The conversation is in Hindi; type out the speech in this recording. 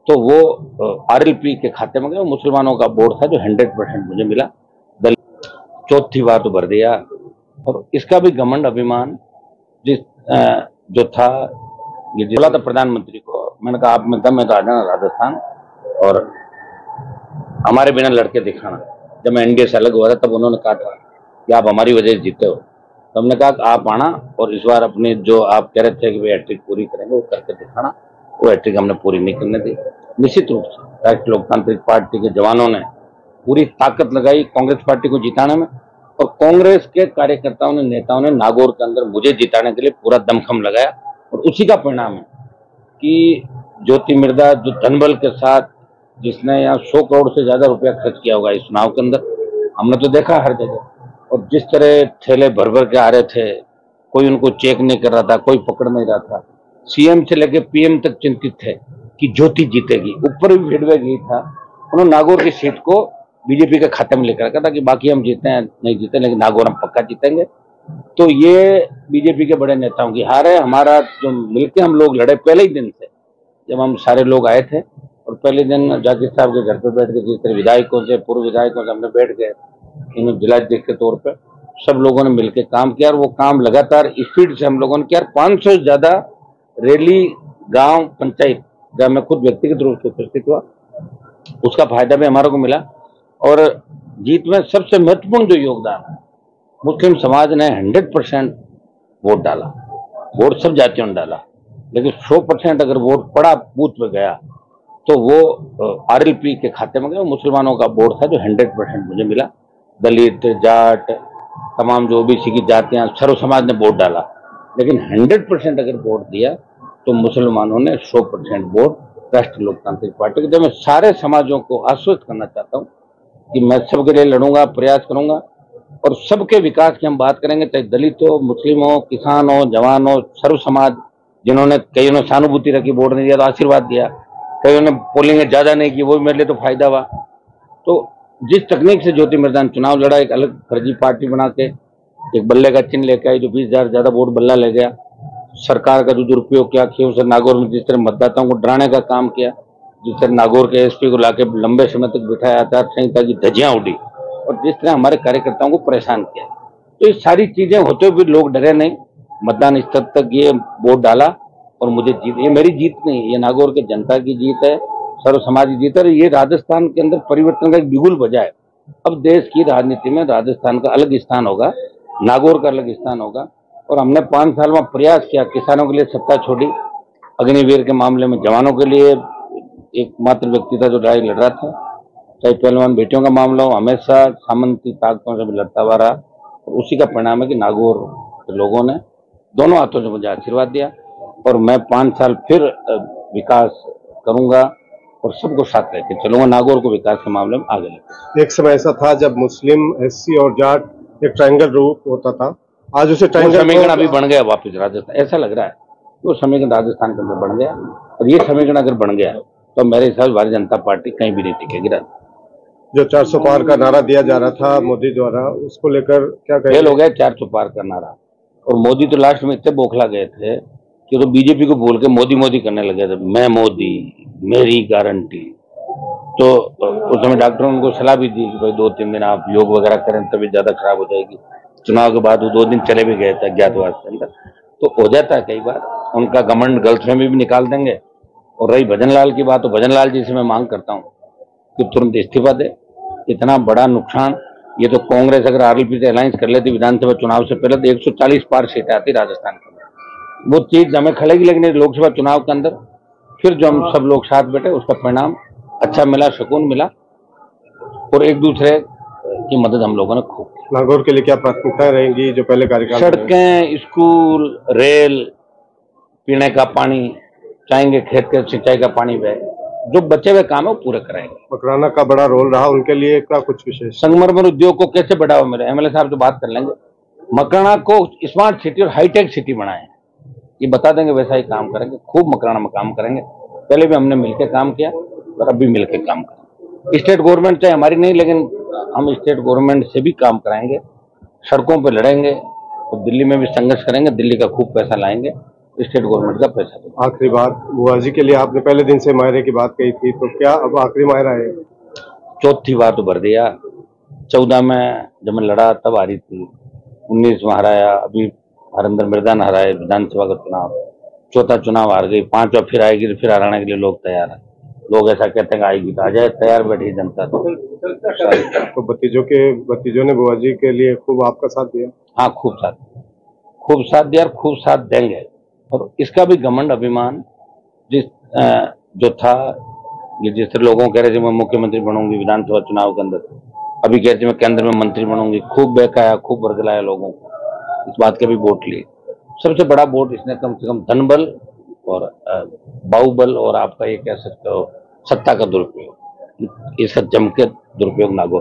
तो वो आरएलपी के खाते में गया। मुसलमानों का वोट था जो 100% मुझे मिला। दलित चौथी बार तो भर दिया। और इसका भी घमंड अभिमान जिस जो था, ये बोला था प्रधानमंत्री को, मैंने कहा आप में दम है तो आ जाना राजस्थान और हमारे बिना लड़के दिखाना। जब मैं एनडीए से अलग हुआ था तब उन्होंने कहा था कि आप हमारी वजह से जीते हो, तो हमने कहा आप आना और इस बार अपने जो आप कह रहे थे कि वे हैट्रिक पूरी करेंगे वो करके दिखाना। वो हैट्रिक हमने पूरी नहीं करने दी। निश्चित रूप से राष्ट्रीय लोकतांत्रिक पार्टी के जवानों ने पूरी ताकत लगाई कांग्रेस पार्टी को जिताने में, और कांग्रेस के कार्यकर्ताओं ने, नेताओं ने नागौर के अंदर मुझे जिताने के लिए पूरा दमखम लगाया। और उसी का परिणाम है कि ज्योति मिर्धा जो धनबल के साथ, जिसने यहाँ 100 करोड़ से ज्यादा रुपया खर्च किया होगा इस चुनाव के अंदर, हमने तो देखा हर जगह, और जिस तरह ठेले भर भर के आ रहे थे, कोई उनको चेक नहीं कर रहा था, कोई पकड़ नहीं रहा था। सीएम से लेके पीएम तक चिंतित थे कि ज्योति जीतेगी। ऊपर भी भिड़वे गई था, उन्होंने नागौर की सीट को बीजेपी के खाते में लेकर रखा था कि बाकी हम जीते हैं नहीं जीते, लेकिन नागौर हम पक्का जीतेंगे। तो ये बीजेपी के बड़े नेताओं की हार है। हमारा जो मिलके हम लोग लड़े पहले ही दिन से, जब हम सारे लोग आए थे और पहले दिन जाकिर साहब के घर पे बैठ के, जिस तरह विधायकों से, पूर्व विधायकों से हमने बैठ गए, इन जिलाध्यक्ष के तौर पर सब लोगों ने मिलकर काम किया। और वो काम लगातार स्पीड से हम लोगों ने किया। 500 से ज्यादा रैली, गांव, पंचायत, जब मैं खुद व्यक्तिगत रूप से उपस्थित हुआ, उसका फायदा भी हमारे को मिला। और जीत में सबसे महत्वपूर्ण जो योगदान है, मुस्लिम समाज ने 100% वोट डाला। वोट सब जातियों ने डाला, लेकिन 100% अगर वोट पड़ा बूथ पे गया तो वो आरएलपी के खाते में गया। मुसलमानों का वोट था जो 100% मुझे मिला। दलित, जाट, तमाम जो ओबीसी की जातियां, सर्व समाज ने वोट डाला, लेकिन 100% अगर वोट दिया तो मुसलमानों ने 100% वोट राष्ट्रीय लोकतांत्रिक पार्टी को। मैं सारे समाजों को आश्वस्त करना चाहता हूं कि मैं सबके लिए लड़ूंगा, प्रयास करूंगा, और सबके विकास की हम बात करेंगे, चाहे दलित हो, मुस्लिम हो, किसान हो, जवान हो, सर्व समाज, जिन्होंने कईयों ने सहानुभूति रखी, वोट नहीं दिया तो आशीर्वाद दिया, कईयों ने पोलिंग ज्यादा नहीं की, वो भी मेरे लिए तो फायदा हुआ। तो जिस तकनीक से ज्योति मिर्धा ने चुनाव लड़ा, एक अलग फर्जी पार्टी बना के, एक बल्ले का चिन्ह लेके आई जो 20,000 ज्यादा वोट बल्ला ले गया, सरकार का जो दुरुपयोग किया, उसे नागौर में जिस तरह मतदाताओं को डराने का काम किया, जिस तरह नागौर के एसपी को लाके लंबे समय तक बिठाया, आचार संहिता की धज्जियां उड़ी, और जिस तरह हमारे कार्यकर्ताओं को परेशान किया, तो ये सारी चीजें होते हुए भी लोग डरे नहीं। मतदान स्तर तक ये वोट डाला और मुझे जीत, ये मेरी जीत नहीं, ये नागौर के जनता की जीत है, सर्व समाज की जीत है। ये राजस्थान के अंदर परिवर्तन का एक बिगुल बजा है। अब देश की राजनीति में राजस्थान का अलग स्थान होगा, नागौर का अलग स्थान होगा। और हमने 5 साल में प्रयास किया, किसानों के लिए सत्ता छोड़ी, अग्निवीर के मामले में जवानों के लिए एकमात्र व्यक्ति था जो लड़ाई लड़ रहा था, चाहे पहलवान बेटियों का मामला हो, हमेशा सामंती ताकतों से भी लड़ता हुआ रहा। और उसी का परिणाम है कि नागौर के लोगों ने दोनों हाथों से मुझे आशीर्वाद दिया, और मैं 5 साल फिर विकास करूंगा और सबको साथ लेके चलूंगा, नागौर को विकास के मामले में आगे लेकर। एक समय ऐसा था जब मुस्लिम, एससी और जाट एक ट्रायंगल रूप होता था, आज उसे ट्रायंगल समीकरण अभी बन गया वापस राजस्थान, ऐसा लग रहा है वो समीकरण राजस्थान के अंदर बन गया। और ये समीकरण अगर बन गया तो मेरे हिसाब से भारतीय जनता पार्टी कहीं भी नहीं टिकेगी। जो 400 पार का नारा दिया जा रहा था मोदी द्वारा, उसको लेकर क्या कहेंगे? फेल हो गया 400 पार का नारा, और मोदी तो लास्ट में इतने बौखला गए थे कि तो बीजेपी को भूल के मोदी मोदी करने लगे थे, मैं मोदी, मेरी गारंटी। तो उस समय डॉक्टरों ने उनको सलाह भी दी कि भाई 2-3 दिन आप योग वगैरह करें, तभी ज्यादा खराब हो जाएगी। चुनाव के बाद वो 2 दिन चले भी गए थे अज्ञातवास के अंदर। तो हो जाता है कई बार, उनका घमंड गलतफहमी भी निकाल देंगे। और रही भजन लाल की बात, तो भजन लाल जी से मैं मांग करता हूँ कि तुरंत इस्तीफा दे। इतना बड़ा नुकसान, ये तो कांग्रेस अगर आरएलपी से अलायंस कर लेती विधानसभा चुनाव से पहले तो 140 पार सीटें आती राजस्थान के अंदर, वो चीज हमें खलेगी। लेकिन लोकसभा चुनाव के अंदर फिर जो हम सब लोग साथ बैठे, उसका परिणाम अच्छा मिला, सुकून मिला, और एक दूसरे की मदद हम लोगों ने खूब। नागौर के लिए क्या प्राथमिकताएं रहेंगी जो पहले कार्यकाल? सड़कें, स्कूल, रेल, पीने का पानी, चाहेंगे खेत के सिंचाई का पानी बहे, जो बचे हुए काम है वो पूरे कराएंगे। मकराना का बड़ा रोल रहा, उनके लिए क्या कुछ विशेष? संगमरमर उद्योग को कैसे बढ़ावा मिले, एमएलए साहब से बात कर लेंगे। मकराना को स्मार्ट सिटी और हाईटेक सिटी बनाए, ये बता देंगे, वैसा ही काम करेंगे। खूब मकराना में काम करेंगे, पहले भी हमने मिलकर काम किया और अब भी मिलकर काम करेंगे। स्टेट गवर्नमेंट चाहे हमारी नहीं, लेकिन हम स्टेट गवर्नमेंट से भी काम कराएंगे, सड़कों पर लड़ेंगे, तो दिल्ली में भी संघर्ष करेंगे, दिल्ली का खूब पैसा लाएंगे, स्टेट गवर्नमेंट का पैसा दूंगा। आखिरी बात, बुआ जी के लिए आपने पहले दिन से मायरे की बात कही थी, तो क्या अब आखिरी मायरा है? चौथी बार तो भर दिया। 14 में जब मैं लड़ा तब हारी थी, 19 में हराया, अभी हरिंदर मृदान हराए विधानसभा का चुनाव, चौथा चुनाव हार गई, 5वां फिर आएगी, फिर हराने के लिए लोग तैयार हैं। लोग ऐसा कहते हैं कि आएगी तो आ जाए, तैयार बैठी जनता। तो भतीजों ने बुआ जी के लिए खूब आपका साथ दिया? हाँ, खूब साथ दिया और खूब साथ देंगे। और इसका भी घमंड अभिमान जो था, ये जिस तरह लोगों कह रहे थे मैं मुख्यमंत्री बनूंगी विधानसभा चुनाव के अंदर, अभी कह रहे थे मैं केंद्र में मंत्री बनूंगी, खूब बहकाया, खूब बरगलाया लोगों को, इस बात के भी वोट लिए। सबसे बड़ा वोट इसने कम से कम धनबल और बाहुबल और आपका ये कह सकते हो सत्ता का दुरुपयोग, इसका जम के दुरुपयोग ना हो।